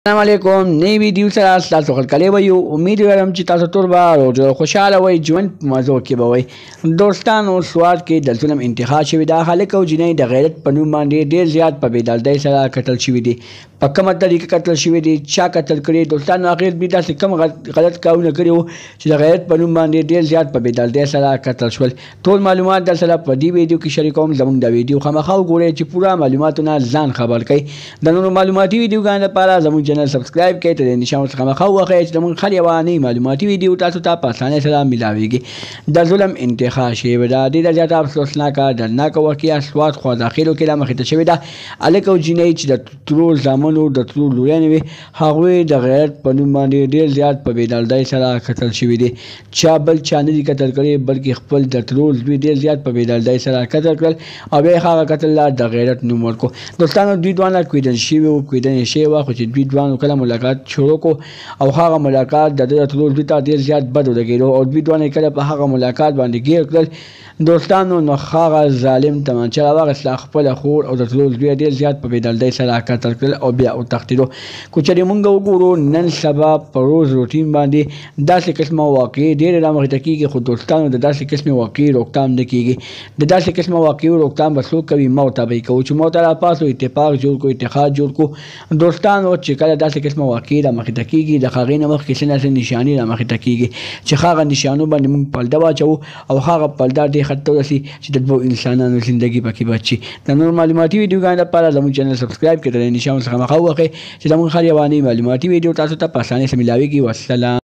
السلام علیکم نئی ویډیو سره تاسو خلکلی به یو امید لرم چې تاسو ټول به روغ خوشحاله وئ ژوند په مزو کې به وئ دوستانو سوات کې د ظلم انتها شوې ده هلک او جنۍ د غیرت په نوم باندې ډېر زیات په بېدردۍ سره قتل شوي دي په کومه طریقه قتل شوي دي چا قتل کړي دوستانو هغې دوی داسې کوم غلط کارونه کړي وو چې د غیرت په نوم باندې ډېر زیات په بېدردۍ سره قتل شول ټول معلومات در سره په دې ویډیو کې شریکوم زموږ د ویډیو خامخا وګورئ چې پوره معلوماتونه ځان خبر کړئ د نورو معلوماتي ویډیوګانو لپاره زموږ چینل سبسکرایب کړئ ته د نشان څخه مخه وخی چې زموږ هر یوه نوې معلوماتي ویډیو تاسو ته په اسانۍ سره میلاویږي د ظلم انتها شوې ده ډېره زیاته افسوسناکه دردناکه واقعه سوات خوا داخلو کې رامخې ته شوې ده هلک او جنۍ چې د ترور زامنو د ترور لویانې وې هغوی د غیرت په نوم باندې ډېر زیات په بېدردۍ سره قتل شوي دي چا بل چا نه دي قتل کړی بلکې خپل د ترور زوی ډېر زیات په بېدردۍ سره قتل کړل او بیا یې هغه قتل لا د غیرت نوم ورکړو دوستانو دوی دواړه کویدن شوي وو کویدنې شوې وه خو چې دوی دواړو کله ملاقات شروع کو او هغه ملاقات د ده د ترور زوی ته ډېر زیات بد ولګېدو او دوی دواړه کله په هغه ملاقات باندې ګیر کړل دوستانو نو هغه ظالم تمانچه راواخیسته خپله خور او د ترور زوی ډېر زیات په بېدردۍ سره قتل کړل او بیا وتښتېدو که چېرې موږ وګورو نن سبا په روز روټین باندې داسې قسمه واقعې ډېرې رامخې ته کېږي خو دوستانو د داسې قسمې واقعې روکتام نه کېږي د داسې قسمه واقعو روکتام به څوک کوي موت ته به یې کوو چې موت ته راپاسو اتفاق جوړ کړو اتحاد جوړ کړو دوستانو چې کله داسې قسمه واقعې رامخې ته کېږي د هغې نه مخکې څه نه څه نشانې رامخې ته کېږي چې هغه نشانو باندې موږ پلده واچوو او هغه پلده دې حد ته ورسي چې د دوو انسانانو زندګي پکې بچ شي د نور معلوماتي ویډیوګانو لپاره زموږ چینل سبسکرایب کړئ د نشان څخه مخه ووهئ چې زموږ هر یوه نوې معلوماتي ویډیو تاسو ته په اسانۍ سره میلاویږي والسلام